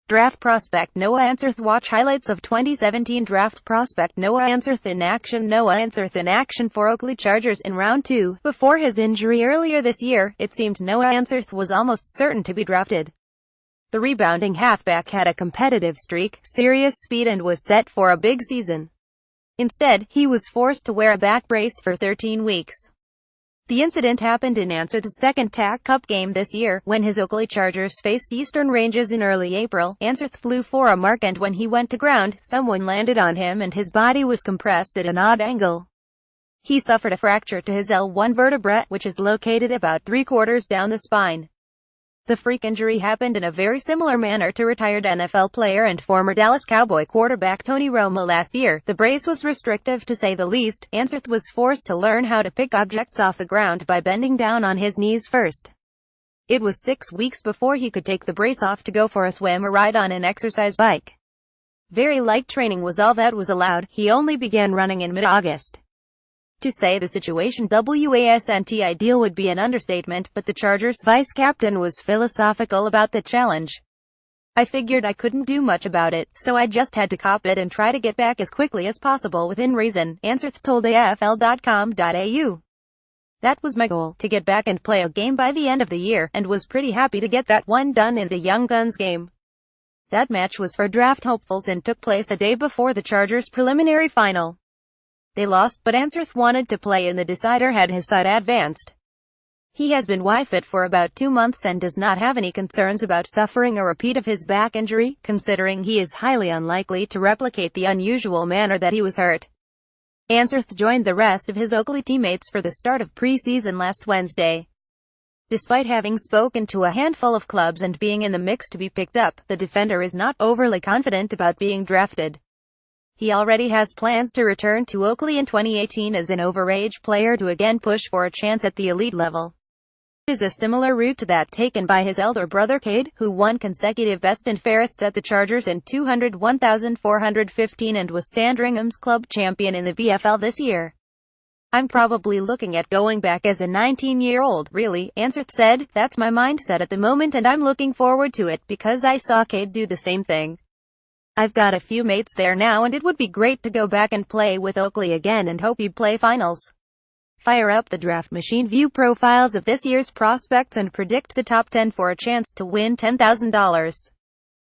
Draft prospect Noah Answerth Watch highlights of 2017 draft prospect Noah Answerth in action. Noah Answerth in action for Oakleigh Chargers in round 2. Before his injury earlier this year, it seemed Noah Answerth was almost certain to be drafted. The rebounding halfback had a competitive streak, serious speed and was set for a big season. Instead, he was forced to wear a back brace for 13 weeks. The incident happened in Answerth's second TAC Cup game this year, when his Oakleigh Chargers faced Eastern Rangers in early April. Answerth flew for a mark and when he went to ground, someone landed on him and his body was compressed at an odd angle. He suffered a fracture to his L1 vertebra, which is located about 3/4 down the spine. The freak injury happened in a very similar manner to retired NFL player and former Dallas Cowboy quarterback Tony Romo last year. The brace was restrictive to say the least. Answerth was forced to learn how to pick objects off the ground by bending down on his knees first. It was 6 weeks before he could take the brace off to go for a swim or ride on an exercise bike. Very light training was all that was allowed. He only began running in mid-August. To say the situation wasn't ideal would be an understatement, but the Chargers' vice-captain was philosophical about the challenge. "I figured I couldn't do much about it, so I just had to cop it and try to get back as quickly as possible within reason," Answerth told AFL.com.au. "That was my goal, to get back and play a game by the end of the year, and was pretty happy to get that one done in the Young Guns game." That match was for draft hopefuls and took place a day before the Chargers' preliminary final. They lost, but Answerth wanted to play and the decider had his side advanced. He has been fit for about 2 months and does not have any concerns about suffering a repeat of his back injury, considering he is highly unlikely to replicate the unusual manner that he was hurt. Answerth joined the rest of his Oakleigh teammates for the start of preseason last Wednesday. Despite having spoken to a handful of clubs and being in the mix to be picked up, the defender is not overly confident about being drafted. He already has plans to return to Oakleigh in 2018 as an overage player to again push for a chance at the elite level. It is a similar route to that taken by his elder brother Cade, who won consecutive best and fairest at the Chargers in 201,415 and was Sandringham's club champion in the VFL this year. "I'm probably looking at going back as a 19-year-old, really," Answerth said. "That's my mindset at the moment and I'm looking forward to it, because I saw Cade do the same thing. I've got a few mates there now and it would be great to go back and play with Oakleigh again and hope you play finals." Fire up the draft machine, view profiles of this year's prospects and predict the top 10 for a chance to win $10,000.